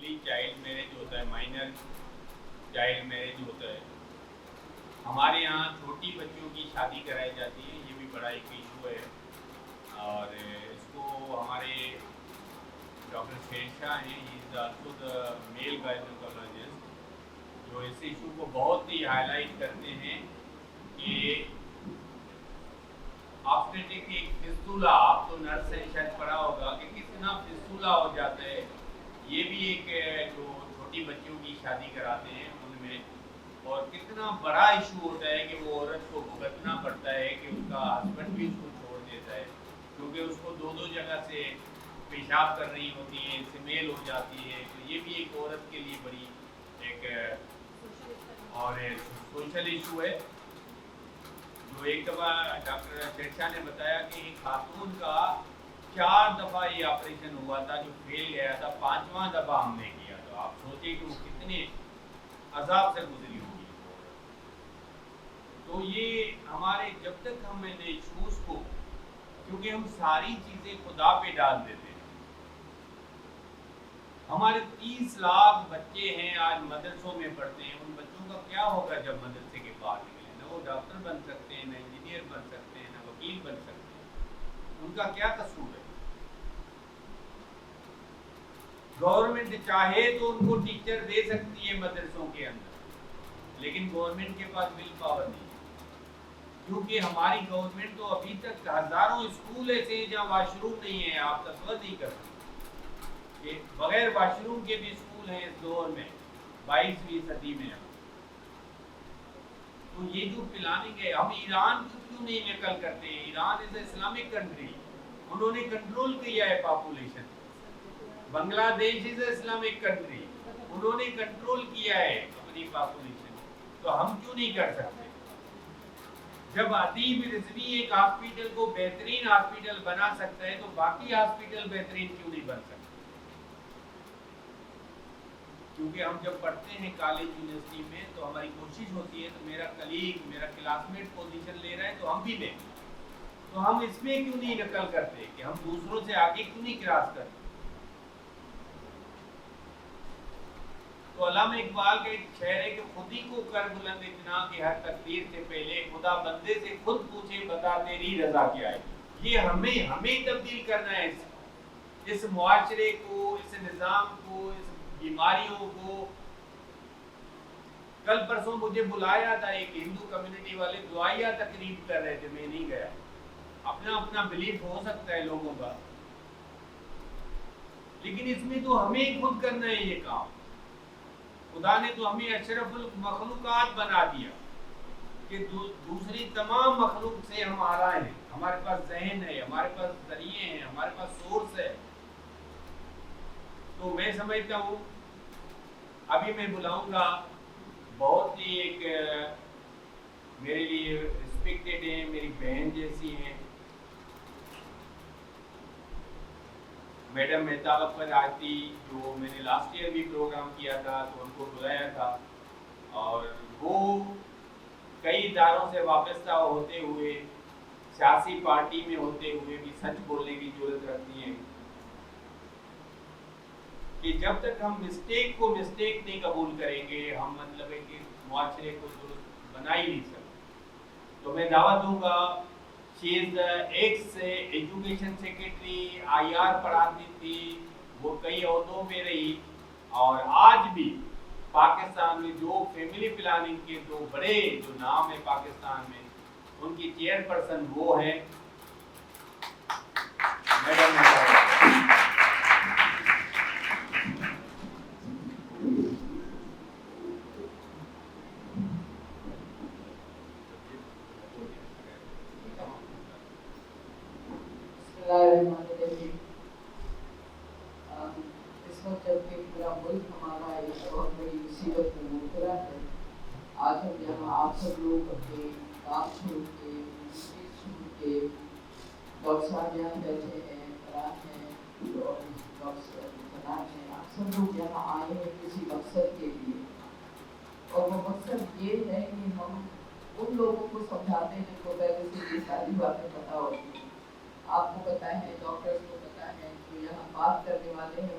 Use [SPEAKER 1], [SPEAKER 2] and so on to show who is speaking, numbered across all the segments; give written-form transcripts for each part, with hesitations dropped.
[SPEAKER 1] Early child marriage ہوتا ہے، minor child marriage ہوتا ہے. ہمارے یہاں چھوٹی بچیوں کی شادی کرائی جاتی ہے، یہ بھی بڑا ایک ایشو ہے. اور اس کو ہمارے ڈاکٹر شہنشاہ ہیں، ہی از آلسو دا میل گائنیکولوجسٹ، جو اس ایشو کو بہت ہی ہائی لائٹ کرتے ہیں کہ آفٹر ٹیکنگ فسٹولا، آپ تو نرس سے شاید پڑھا ہوگا کہ کتنا فسٹولا ہو جاتا ہے. یہ بھی ایک جو چھوٹی بچیوں کی شادی کراتے ہیں ان میں، اور کتنا بڑا ایشو ہوتا ہے کہ وہ عورت کو بھگتنا پڑتا ہے کہ اس کا ہسبینڈ بھی اس کو چھوڑ دیتا ہے، کیونکہ اس کو دو جگہ سے پیشاب کر رہی ہوتی ہے، سمیل ہو جاتی ہے. تو یہ بھی ایک عورت کے لیے بڑی ایک اور سوشل ایشو ہے. جو ایک دفعہ ڈاکٹر شہنشاہ نے بتایا کہ ایک خاتون کا 4 دفعہ یہ آپریشن ہوا تھا جو فیل گیا تھا، 5واں دفعہ ہم نے کیا. تو آپ سوچیں کہ وہ کتنے عذاب سے گزری ہوگی. تو یہ ہمارے جب تک ہم نے ایشوز کو، کیونکہ ہم ساری چیزیں خدا پہ ڈال دیتے ہیں. ہمارے 30 لاکھ بچے ہیں آج مدرسوں میں پڑھتے ہیں، ان بچوں کا کیا ہوگا جب مدرسے کے باہر نکلیں؟ نہ وہ ڈاکٹر بن سکتے ہیں، نہ انجینئر بن سکتے ہیں، نہ وکیل بن سکتے ہیں. ان کا کیا قصور ہے؟ گورنمنٹ چاہے تو ان کو ٹیچر دے سکتی ہے مدرسوں کے اندر، لیکن گورنمنٹ کے پاس ول پاور نہیں ہے. کیونکہ ہماری گورنمنٹ تو ابھی تک ہزاروں اسکول ایسے ہیں جہاں واش روم نہیں ہے. آپ تصور نہیں کر سکتے کہ بغیر واش روم کے بھی اسکول ہیں اس دور میں، 22ویں صدی میں. تو یہ جو پلاننگ ہے، ہم ایران کو کیوں نہیں نقل کرتے ہیں؟ ایران از اے اسلامک کنٹری، انہوں نے کنٹرول کیا ہے پاپولیشن. بنگلہ دیش از اے اسلامک کنٹری، انہوں نے کنٹرول کیا ہے اپنی پاپولیشن. تو ہم کیوں نہیں کر سکتے؟ جب ادیب رضوی ایک ہاسپٹل کو بہترین ہاسپٹل بنا سکتا ہے تو باقی ہاسپٹل بہترین کیوں نہیں بن سکتے؟ کیونکہ ہم جب پڑھتے ہیں کالج یونیورسٹی میں تو ہماری کوشش ہوتی ہے تو میرا کلیگ، میرا کلاس میٹ پوزیشن لے رہا ہے تو ہم بھی لیں. تو ہم اس میں کیوں نہیں نقل کرتے کہ ہم دوسروں سے آگے کیوں نہیں کراس کرتے؟ تو علامہ اقبال کا ایک شعر ہے کہ خود ہی کو کر بلند اتنا کہ ہر تقدیر سے پہلے خدا بندے سے خود پوچھے بتا تیری رضا کیا ہے. یہ ہمیں تبدیل کرنا ہے اس معاشرے کو، اس نظام کو، اس بیماریوں کو. کل پرسوں مجھے بلایا تھا ایک ہندو کمیونٹی والے، دعائیہ تقریب کر رہے تھے، میں نہیں گیا. اپنا اپنا بلیف ہو سکتا ہے لوگوں کا، لیکن اس میں تو ہمیں خود کرنا ہے یہ کام. خدا نے تو ہمیں اشرف المخلوقات بنا دیا کہ دوسری تمام مخلوق سے ہم اعلیٰ ہیں. ہمارے پاس ذہن ہے، ہمارے پاس ذریعے ہیں، ہمارے پاس سورس ہے. تو میں سمجھتا ہوں ابھی میں بلاؤں گا بہت ہی ایک میرے لیے ریسپیکٹڈ ہیں، میری بہن جیسی ہیں، میڈم مہتاب اکبر آتی، جو میں نے لاسٹ ایئر بھی پروگرام کیا تھا تو ان کو بلایا تھا. اور وہ کئی اداروں سے وابستہ ہوتے ہوئے، سیاسی پارٹی میں ہوتے ہوئے بھی سچ بولنے کی ضرورت رکھتی ہیں کہ جب تک ہم مسٹیک کو مسٹیک نہیں قبول کریں گے، ہم مطلب ہے کہ معاشرے کو درست بنا ہی نہیں سکتے. تو میں دعوت دوں گا، شی از ایکس ایجوکیشن سیکرٹری، IR پڑھاتی تھی، وہ کئی عہدوں پہ رہی، اور آج بھی پاکستان میں جو فیملی پلاننگ کے دو بڑے جو نام ہیں پاکستان میں، ان کی چیئر پرسن وہ ہیں میڈم.
[SPEAKER 2] اس وقت جبکہ پورا ملک ہمارا ایک بہت بڑی مصیبت میں مبتلا ہے، آج ہم یہاں آپ سب لوگ اپنے کام چھوڑ کے، چھوڑ کے، ڈاکٹر صاحب یہاں بیٹھے ہیں، فرحان ہیں اور ڈاکٹر فنان ہیں، آپ سب لوگ یہاں آئے ہیں کسی مقصد کے لیے. اور وہ مقصد یہ ہے کہ ہم ان لوگوں کو سمجھاتے ہیں جن کو پہلے سے یہ ساری باتیں پتہ ہوتی ہیں. آپ کو پتہ ہے، ڈاکٹرز کو پتہ ہے، جو یہاں بات کرنے والے ہیں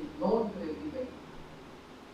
[SPEAKER 2] is known to everybody.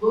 [SPEAKER 2] 2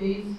[SPEAKER 2] 23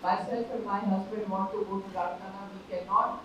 [SPEAKER 2] Myself and my husband want to go to Larkana, we cannot,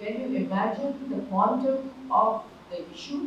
[SPEAKER 2] Can you imagine the quantum of the issue?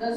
[SPEAKER 2] 10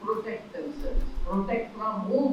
[SPEAKER 2] protect themselves, protect from whom?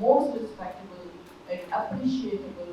[SPEAKER 2] most respectable and appreciable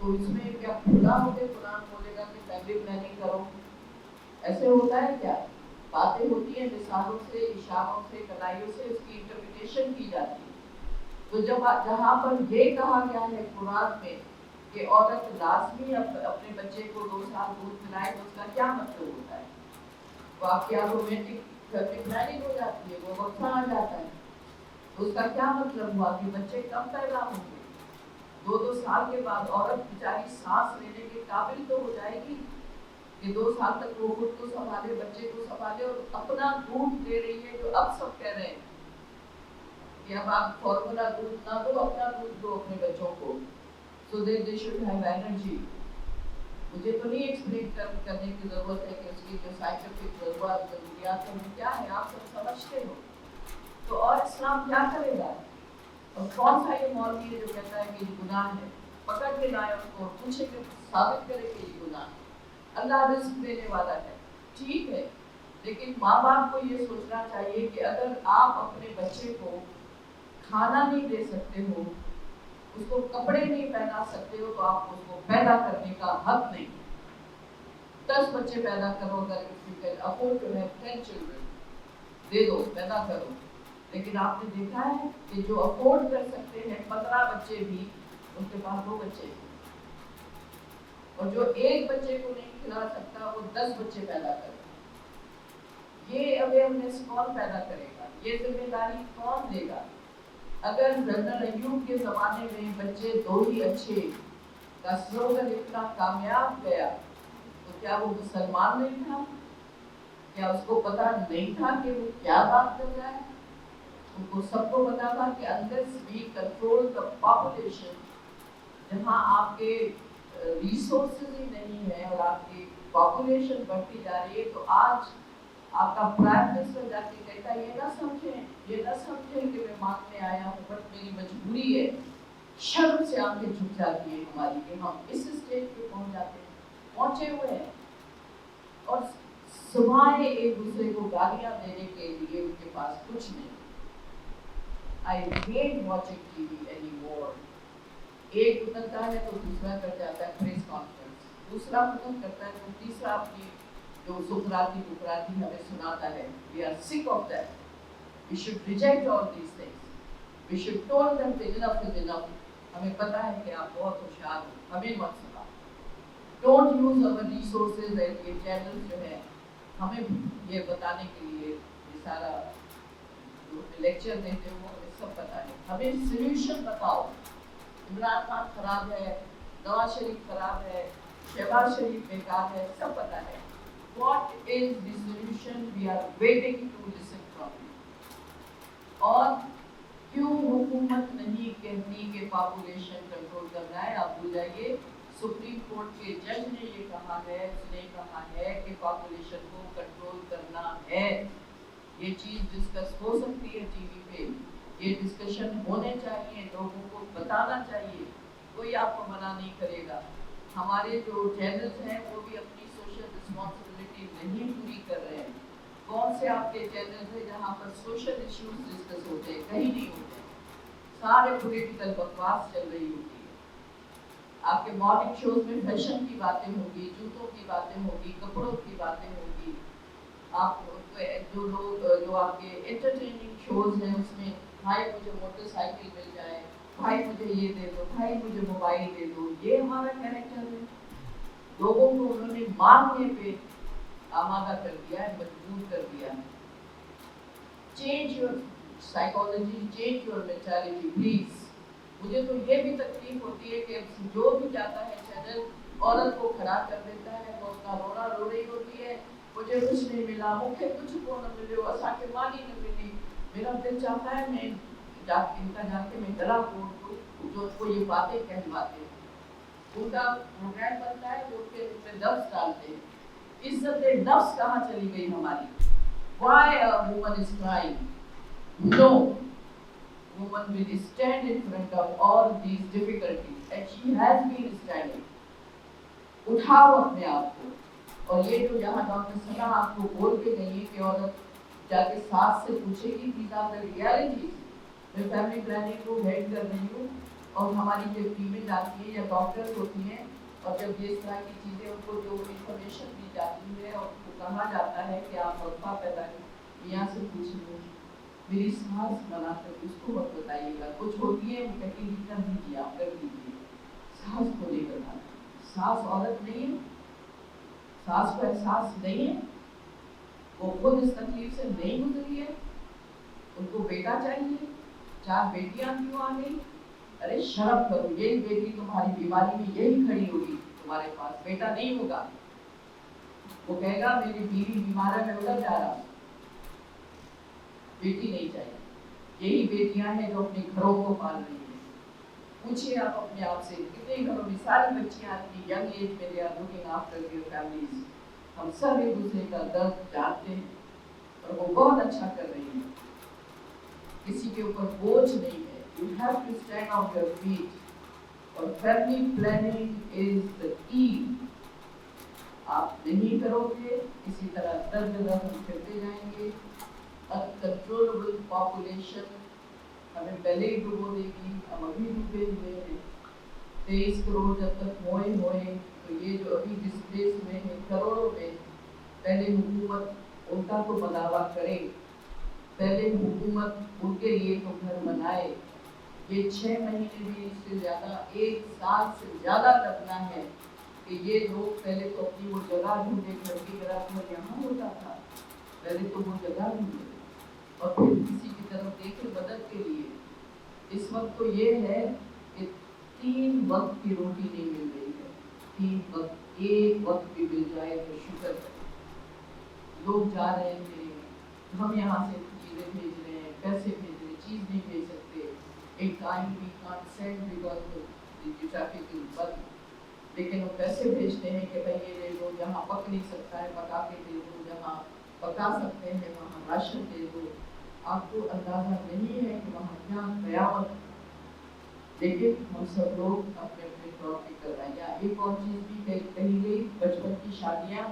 [SPEAKER 2] تو اس میں کیا کھلا ہو کے قرآن بولے گا کہ family planning کرو؟ ایسے ہوتا ہے کیا؟ باتیں ہوتی ہیں مثالوں سے، اشاروں سے، کنائیوں سے، اس کی انٹرپریٹیشن کی جاتی ہے۔ تو جب جہاں پر یہ کہا گیا ہے قرآن میں کہ عورت لازمی اپنے بچے کو 2 سال دودھ پلائے، تو اس کا کیا مطلب ہوتا ہے؟ تو آپ کی آٹومیٹک فیملی پلاننگ ہو جاتی ہے، وہ وقفہ آ جاتا ہے۔ تو اس کا کیا مطلب ہوا کہ بچے کب پیدا ہوں گے؟ 2 سال کے بعد عورت بیچاری سانس لینے کے قابل تو ہو جائے گی کہ 2 سال تک وہ خود کو سنبھالے، بچے کو سنبھالے، اور اپنا دودھ دے رہی ہے، جو اب سب کہہ رہے ہیں کہ اب آپ فارمولا دودھ نہ دو، اپنا دودھ دو اپنے بچوں کو، so that they should have energy۔ مجھے تو نہیں ایکسپلین کرنے کی ضرورت ہے کہ اس کی جو سائنٹیفک ضروریات ہیں وہ کیا ہے، آپ سب سمجھتے ہو۔ تو اور اسلام کیا کرے گا؟ اور کون سا یہ مولوی ہے جو کہتا ہے کہ یہ گناہ ہے؟ پکڑ کے لائے اس کو، پوچھے کہ ثابت کرے کہ یہ گناہ ہے۔ اللہ رزق دینے والا ہے، ٹھیک ہے، لیکن ماں باپ کو یہ سوچنا چاہیے کہ اگر آپ اپنے بچے کو کھانا نہیں دے سکتے ہو، اس کو کپڑے نہیں پہنا سکتے ہو، تو آپ اس کو پیدا کرنے کا حق نہیں۔ 10 بچے پیدا کرو، اگر افورڈ ٹو ہیو 10 چلڈرن، دے دو، پیدا کرو۔ لیکن آپ نے دیکھا ہے کہ جو افورڈ کر سکتے ہیں 15 بچے بھی، ان کے پاس 2 بچے ہیں، اور جو 1 بچے کو نہیں کھلا سکتا وہ 10 بچے پیدا کرے۔ یہ اویئرنیس کون پیدا کرے گا؟ یہ ذمہ داری کون لے گا؟ اگر جنرل ایوب کے زمانے میں بچے 2 ہی اچھے کا سلوگن اتنا کامیاب گیا، تو کیا وہ مسلمان نہیں تھا؟ کیا اس کو پتا نہیں تھا کہ وہ کیا بات کر رہا ہے؟ ان کو سب کو پتا تھا کہ unless we control the population، جہاں آپ کے ریسورسز ہی نہیں ہے اور آپ کی پاپولیشن بڑھتی جا رہی ہے، تو آج آپ کا پرائم منسٹر جا کے کہتا ہے یہ نہ سمجھیں کہ میں مانگنے آیا ہوں، بٹ میری مجبوری ہے۔ شرم سے آنکھیں جھک جاتی ہے ہماری کہ ہم اس اسٹیج پہ پہنچے ہوئے ہیں، اور سوائے ایک دوسرے کو گالیاں دینے کے لیے ان کے پاس کچھ نہیں۔ I hate watching TV anymore۔ ایک اترتا ہے تو دوسرا کر جاتا ہے پریس کانفرنس، دوسرا ختم کرتا ہے تو تیسرا اپنی جو سکراتی بکراتی ہمیں سناتا ہے۔ We are sick of that۔ We should reject all these things۔ We should tell them that enough is enough۔ ہمیں پتا ہے کہ آپ بہت ہوشیار ہو، ہمیں مت سنا۔ Don't use our resources and یہ چینل جو ہے ہمیں یہ بتانے کے لیے، یہ سارا لیکچر دیتے ہو، ہمیں سب پتا ہے، ہمیں سولوشن بتاؤ۔ عمران خان خراب ہے، نواز شریف خراب ہے، شہباز شریف بیکار ہے، سب پتا ہے۔ What is the solution we are waiting to listen from you؟ اور کیوں حکومت نہیں کہتی کہ پاپولیشن کنٹرول کرنا ہے؟ آپ بھول جائیے، سپریم کورٹ کے جج نے یہ کہا ہے، اس نے کہا ہے کہ پاپولیشن کو کنٹرول کرنا ہے۔ یہ چیز ڈسکس ہو سکتی ہے ٹی وی پہ، یہ ڈسکشن ہونے چاہیے، لوگوں کو بتانا چاہیے، کوئی آپ کو منع نہیں کرے گا۔ ہمارے جو چینلز ہیں وہ بھی اپنی سوشل رسپانسبلٹی نہیں پوری کر رہے ہیں۔ کون سے آپ کے چینلز ہیں جہاں پر سوشل ایشوز ڈسکس ہوتے ہیں؟ کہیں نہیں ہوتے، سارے پولیٹیکل بکواس چل رہی ہوتی ہے۔ آپ کے مارننگ شوز میں فیشن کی باتیں ہوگی، جوتوں کی باتیں ہوگی، کپڑوں کی باتیں ہوگی۔ آپ جو لوگ جو آپ کے انٹرٹیننگ شوز ہیں اس میں بھائی مجھے موٹر سائیکل مل جائے، بھائی مجھے یہ دے دو، بھائی مجھے موبائل دے دو، یہ ہمارا کیریکٹر ہے۔ لوگوں کو انہوں نے مانگنے پہ آمادہ کر دیا ہے، مجبور کر دیا ہے۔ Change your psychology, change your mentality please. مجھے تو یہ بھی تکلیف ہوتی ہے کہ جو بھی جاتا ہے چینل عورت کو کھڑا کر دیتا ہے، وہ اپنا رونا رو رہی ہوتی ہے، مجھے کچھ نہیں ملا، مجھے کچھ کو نہ ملے، اسا کے مانی نہ ملی۔ میرا دل چاہتا ہے میں ان کا جا کے میں گلا گھونٹ دوں جو کو یہ باتیں کہلواتے ہیں۔ ان کا پروگرام بنتا ہے جو کہ ان پہ لفظ ڈالتے ہیں۔ عزت نفس کہاں چلی گئی ہماری؟ Why a woman is crying? No, woman will stand in front of all these difficulties and she has been standing۔ اٹھاؤ اپنے آپ کو۔ اور یہ جو جہاں ڈاکٹر سنا آپ کو بول کے گئی کہ عورت جا کے ساتھ سے پوچھے گی these are the realities۔ میں فیملی پلاننگ کو ہیڈ کر رہی ہوں، اور ہماری جو ٹیمیں جاتی ہیں یا ڈاکٹرز ہوتی ہیں اور جب یہ اس طرح کی چیزیں ان کو جو انفارمیشن دی جاتی ہے اور ان کو کہا جاتا ہے کہ آپ وقفہ پیدا یہاں سے پوچھ لو میری سانس بنا کر اس کو مت بتائیے گا، کچھ ہوتی ہے وہ کہتی ہے کر دیجیے آپ کر دیجیے، سانس کو نہیں بتانا، سانس عورت نہیں ہے، سانس کو احساس نہیں ہے، وہ خود اس تکلیف سے نہیں گزری ہے، ان کو بیٹا چاہیے، 4 بیٹیاں کیوں آ گئی؟ ارے شرم کرو، یہی بیٹی تمہاری بیماری میں یہی کھڑی ہوگی، تمہارے پاس بیٹا نہیں ہوگا، وہ کہے گا میری بیوی بیمار ہے میں ادھر جا رہا ہوں، بیٹی نہیں چاہیے۔ یہی بیٹیاں ہیں جو اپنے گھروں کو پال رہی ہیں۔ پوچھئے آپ اپنے آپ سے کتنے گھروں میں ساری بچیاں کی ینگ ایج میں they are looking after their families, ہم سب ایک دوسرے کا درد جانتے ہیں اور وہ بہت اچھا کر رہی ہیں، کسی کے اوپر بوجھ نہیں ہے۔ You have to stand on your feet اور family planning is the key۔ آپ نہیں کرو گے اسی طرح درد ہم کرتے جائیں گے، uncontrollable population ہمیں پہلے ہی ڈبو دے گی، ہم ابھی ڈوبے ہوئے ہیں، 23 کروڑ جب تک ہوئے تو یہ جو ابھی ڈسپلیس میں ہیں کروڑوں میں، پہلے حکومت ان کا تو بداوا کرے، پہلے حکومت ان کے لیے تو گھر بنائے، یہ 6 مہینے بھی اس سے زیادہ 1 سال سے زیادہ لگنا ہے کہ یہ لوگ پہلے تو اپنی وہ جگہ ڈھونڈے، گھر کی طرف گھر یہاں ہوتا تھا، پہلے تو وہ جگہ ڈھونڈے اور پھر کسی کی طرف دیکھے مدد کے لیے۔ اس وقت تو یہ ہے کہ 3 وقت کی روٹی نہیں مل رہی ہے، 3 وقت، 1 وقت بھی مل جائے تو شکر ہے۔ لوگ جا رہے ہیں، ہم یہاں سے چیزیں بھیج رہے ہیں، پیسے بھیج رہے ہیں، چیز نہیں بھیج سکتے، ایک ٹائم بھی can't send because traffic is بند، لیکن وہ پیسے بھیجتے ہیں کہ بھائی یہ لے لو، جہاں پک نہیں سکتا ہے پکا کے دے دو، جہاں پکا سکتے ہیں وہاں راشن دے دو۔ آپ کو اندازہ نہیں ہے کہ وہاں کیا قیامت، لیکن ہم سب لوگ اپنے اپنے طور پہ کر رہے ہیں۔ یا ایک اور چیز بھی کہی گئی، بچپن کی شادیاں،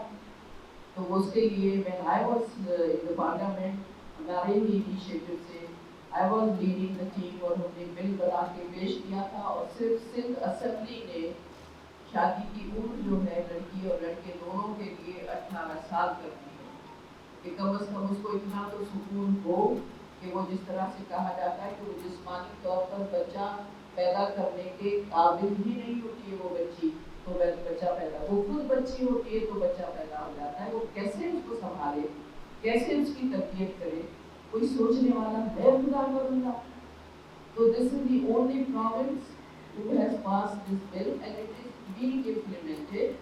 [SPEAKER 2] تو اس کے لیے when I was in the parliament ہمارے ہی انیشیٹو سے I was leading the team اور ہم نے بل بنا کے پیش کیا تھا، اور صرف سندھ اسمبلی نے شادی کی عمر جو ہے لڑکی اور لڑکے دونوں کے لیے 18 سال کر دی ہے، کہ کم از کم اس کو اتنا تو سکون ہو کہ وہ جس طرح سے کہا جاتا ہے کہ وہ جسمانی طور پر بچہ پیدا کرنے کے قابل ہی نہیں ہوتی ہے وہ بچی، تو بچہ پیدا، وہ خود بچی ہوتی ہے تو بچہ پیدا ہو جاتا ہے، وہ کیسے اس کو سنبھالے، کیسے اس کی تربیت کرے، کوئی سوچنے والا ہے خدا کا بندہ؟ تو this is the only province who has passed this bill and it is being implemented۔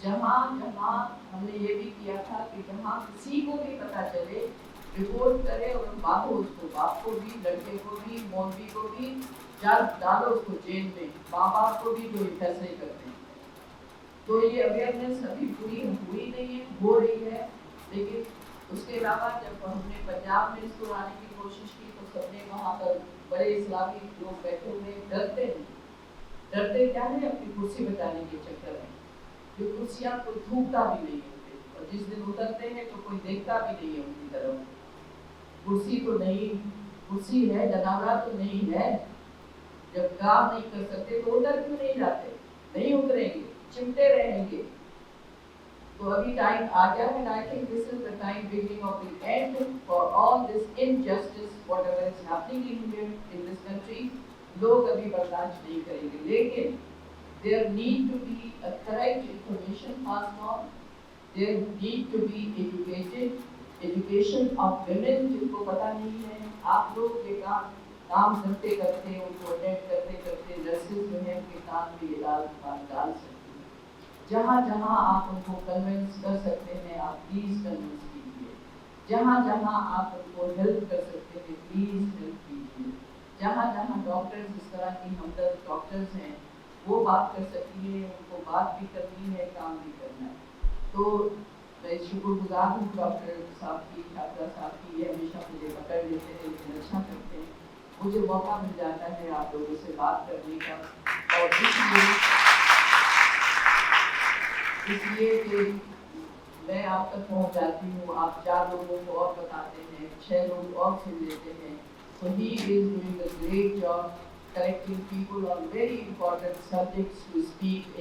[SPEAKER 2] جہاں جہاں ہم نے یہ بھی کیا تھا کہ جہاں کسی کو بھی پتہ چلے رپورٹ کرے اور باندھو اس کو، باپ کو بھی، لڑکے کو بھی، مولوی کو بھی، ڈالو اس کو جیل میں، ماں باپ کو بھی جو فیصلے کرتے ہیں۔ تو یہ اویئرنیس ابھی پوری ہوئی نہیں ہے، ہو رہی ہے، لیکن اس کے علاوہ جب ہم نے پنجاب میں اس کو لانے کی کوشش کی تو سب نے وہاں پر بڑے اسلامی لوگ بیٹھے ہوئے ڈرتے ہیں، ڈرتے کیا ہے اپنی کرسی بچانے کے چکر میں، جو کرسیاں کوئی تھوکتا بھی نہیں ہوتے، اور جس دن اترتے ہیں تو کوئی دیکھتا بھی نہیں ہے ان کی طرف، کرسی تو نہیں، کرسی ہے جنازہ تو نہیں ہے، جب کام نہیں کر سکتے تو ادھر کیوں نہیں جاتے، نہیں اتریں گے، چمٹے رہیں گے۔ تو ابھی ٹائم آ گیا ہے، I think this is the time beginning of the end for all this injustice whatever is happening in here in this country۔ لوگ ابھی برداشت نہیں کریں گے، لیکن there need to be a correct information passed on، there need to be education of women جن کو پتہ نہیں ہے۔ آپ لوگ یہ کام کرتے کرتے ان کو اٹینڈ کرتے کرتے نرسز جو ہیں کے کام بھی ڈال سکتے ہیں، جہاں جہاں آپ ان کو کنونس کر سکتے ہیں آپ پلیز کنونس کیجیے، جہاں جہاں آپ ان کو ہیلپ کر سکتے ہیں پلیز ہیلپ کیجیے، جہاں جہاں ڈاکٹرز اس طرح کی ہمدرد ڈاکٹرز ہیں وہ بات کر سکتی ہیں، ان کو بات بھی کرنی ہے، کام بھی کرنا ہے۔ تو میں شکر گزار ہوں ڈاکٹر صاحب کی، ڈاکٹر صاحب کی، یہ ہمیشہ مجھے پکڑ لیتے ہیں لیکن اچھا کرتے ہیں، مجھے موقع مل جاتا ہے آپ لوگوں سے بات کرنے کا، اور اس لیے کہ میں آپ تک پہنچ جاتی ہوں، آپ 4 لوگوں کو اور بتاتے ہیں، 6 لوگ اور سن لیتے ہیں، so he is doing a great job collecting people on very important subjects to speak.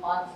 [SPEAKER 2] 5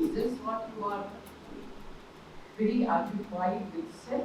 [SPEAKER 2] Is this what you are preoccupied with sex?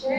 [SPEAKER 2] 6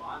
[SPEAKER 1] 5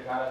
[SPEAKER 1] 18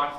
[SPEAKER 1] 8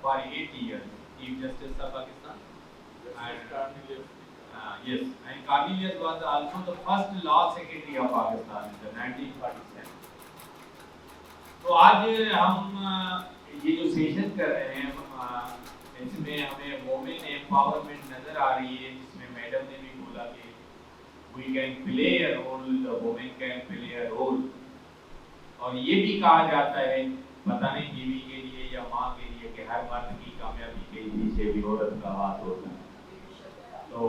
[SPEAKER 1] for 8 years. Chief Justice of Pakistan. Yes, and Cornelius was also the first Law Secretary of Pakistan in the 1947. تو آج ہم یہ جو session کر رہے ہیں اس میں ہمیں وومن ایمپاورمنٹ نظر آ رہی ہے، جس میں میڈم نے بھی بولا کہ we can play a role, the woman can play a role. اور یہ بھی کہا جاتا ہے پتہ نہیں بیوی کے لیے یا ماں کے لیے کہ ہر مرد کی کامیابی کے پیچھے بھی عورت کا ہاتھ ہوتا ہے. تو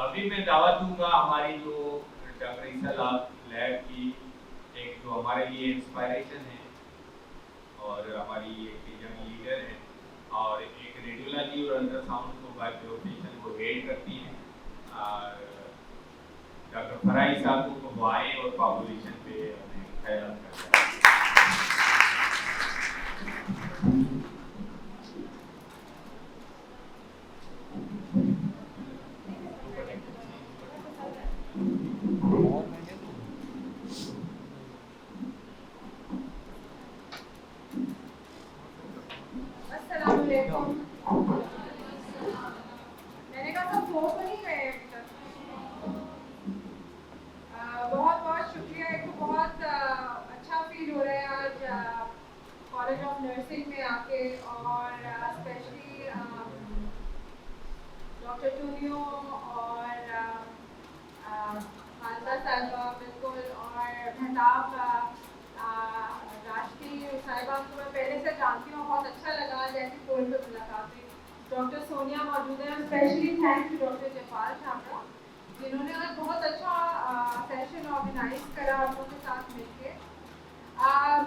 [SPEAKER 1] ابھی میں دعوت دوں گا ہماری جو ڈاکٹر عیسیٰ لیب کی ایک جو ہمارے لیے انسپائریشن ہے اور ہماری ایک ینگ لیڈر ہے اور ایک ریڈیولوجی اور الٹرا ساؤنڈ کو بائی پروفیشن کو ہیڈ کرتی ہیں، ڈاکٹر فرائی صاحب کو دعائیں اور پاپولیشن پہ ہمیں خیالات کرتا ہے.
[SPEAKER 3] السلام علیکم. میں نے کہا سب فون نہیں گئے ابھی تک. بہت بہت شکریہ. ایک تو بہت اچھا فیل ہو رہا ہے آج کالج آف نرسنگ میں آ کے، اور اسپیشلی ڈاکٹر ٹونیو اور خالدہ صاحبہ بالکل، اور مہتاب راشدی صاحبہ کو میں پہلے سے جانتی ہوں، بہت اچھا لگا جیسی فون پہ ملاقات ہوئی. ڈاکٹر سونیا موجود ہیں، especially thank to doctor Jafal Chhabra جنہوں نے آج بہت اچھا سیشن آرگنائز کرا آپ لوگوں کے ساتھ مل کے.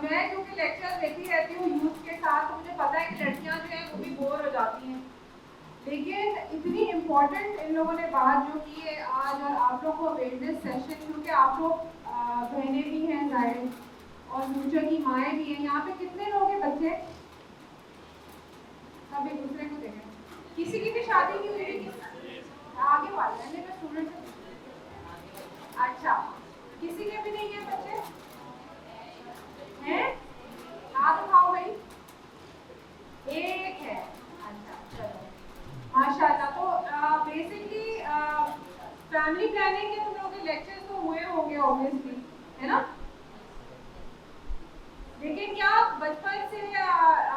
[SPEAKER 3] میں کیونکہ لیکچر دیتی رہتی ہوں یوتھ کے ساتھ، مجھے پتہ ہے کہ لڑکیاں جو ہیں وہ بھی بور ہو جاتی ہیں، لیکن اتنی امپورٹنٹ ان لوگوں نے بات جو کی ہے آج، اور آپ لوگ کو اویئرنیس سیشن، کیونکہ آپ لوگ بہنیں بھی ہیں ظاہر اور فیوچر کی مائیں بھی ہیں. یہاں پہ کتنے لوگ ہیں بچے؟ سب ایک دوسرے کو دیکھیں. کسی کی بھی شادی نہیں ہوئی؟ آگے والے ہیں میرے اسٹوڈنٹ. اچھا، کسی کے بھی نہیں ہیں بچے ہیں؟ ہاتھ اٹھاؤ بھائی. ایک ہے. اچھا چلو ماشاء اللہ. تو بیسکلی فیملی پلاننگ کے تم لوگوں کے لیکچر تو ہوئے ہوں گے اوبیسلی، ہے نا؟ لیکن کیا بچپن سے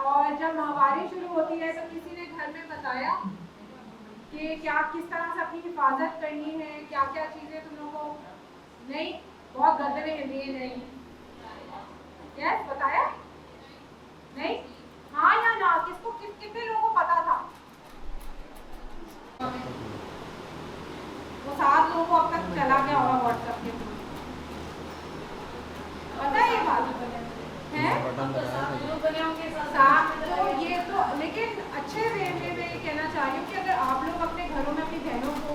[SPEAKER 3] اور جب ماہواری شروع ہوتی ہے تو کسی نے گھر میں بتایا کہ کیا کس طرح سے اپنی حفاظت کرنی ہے، کیا کیا چیزیں تم لوگوں کو؟ نہیں؟ بہت گردنیں ہل رہی ہیں. نہیں یس بتایا نہیں؟ ہاں یا نا؟ کس کو کتنے لوگوں کو پتا تھا؟ وہ 7 لوگوں کو اب تک چلا گیا ہوگا واٹس ایپ کے تھرو. پتا ہے یہ بات ہے؟ تو یہ تو لیکن اچھے وے میں یہ کہنا چاہ رہی ہوں کہ اگر آپ لوگ اپنے گھروں میں اپنی بہنوں کو،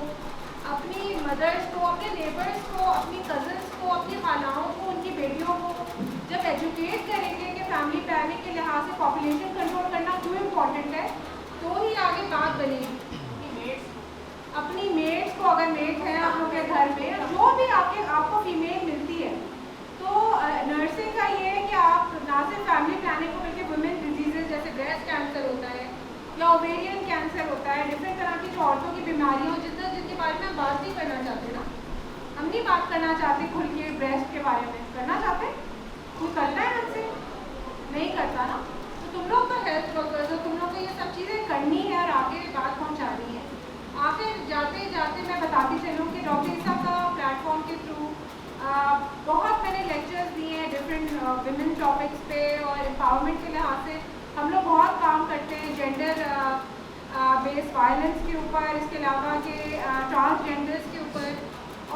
[SPEAKER 3] اپنی مدرس کو، اپنے نیبرس کو، اپنی کزنس کو، اپنی خالاؤں کو، ان کی بیٹیوں کو جب ایجوکیٹ کریں گے کہ فیملی پلاننگ کے لحاظ سے پاپولیشن کنٹرول کرنا کیوں امپورٹنٹ ہے، تو ہی آگے بات بنے گی. اپنی میٹس کو، اگر میٹ ہیں آپ لوگ کے گھر میں، جو بھی آپ کو فیمیل ملتی ہے، تو نرسنگ کا یہ ہے کہ آپ نہ صرف فیملی پلاننگ کو بلکہ ویمن ڈیزیزز جیسے بریسٹ کینسر ہوتا ہے یا اوویرین کینسر ہوتا ہے، ڈفرینٹ طرح کی جو عورتوں کی بیماریاں جن کے بارے میں ہم بات نہیں کرنا چاہتے نا، ہم نہیں بات کرنا چاہتے کھل کے بریسٹ کے بارے میں. کرنا چاہتے؟ کوئی کرتا ہے ہم سے؟ نہیں کرتا نا. تو تم لوگ تو ہیلتھ ورکرز ہو، تم لوگ کو یہ سب چیزیں کرنی ہے اور آگے بات پہنچانی ہے. آخر جاتے جاتے میں بتاتی چلوں کہ ڈاکٹر عیسیٰ کا پلیٹ فارم کے تھرو بہت میں نے لیکچرز دیے ہیں ڈفرینٹ ویمن ٹاپکس پہ، اور امپاورمنٹ کے لحاظ سے ہم لوگ بہت کام کرتے ہیں جینڈر بیس وائلنس کے اوپر، اس کے علاوہ کہ ٹرانسجینڈرس کے اوپر.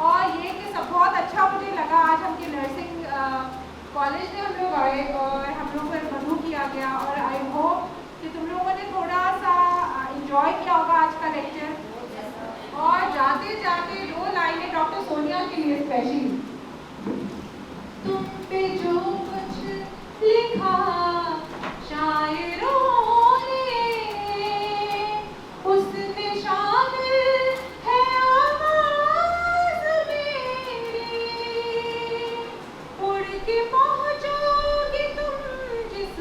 [SPEAKER 3] اور یہ کہ سب بہت اچھا مجھے لگا آج ہم کے نرسنگ کالج میں ہم لوگ آئے اور ہم لوگ پر مدعو کیا گیا، اور آئی ہوپ کہ تم لوگوں نے تھوڑا سا انجوائے کیا ہوگا آج کا لیکچر. اور جاتے جاتے 2 لائنیں ڈاکٹر سونیا کے لیے اسپیشلی. تم پہ جو کچھ لکھا شاعروں نے، اس میں شامل ہے آواز میری. اڑ کے پہنچو گی تم جس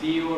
[SPEAKER 1] CEO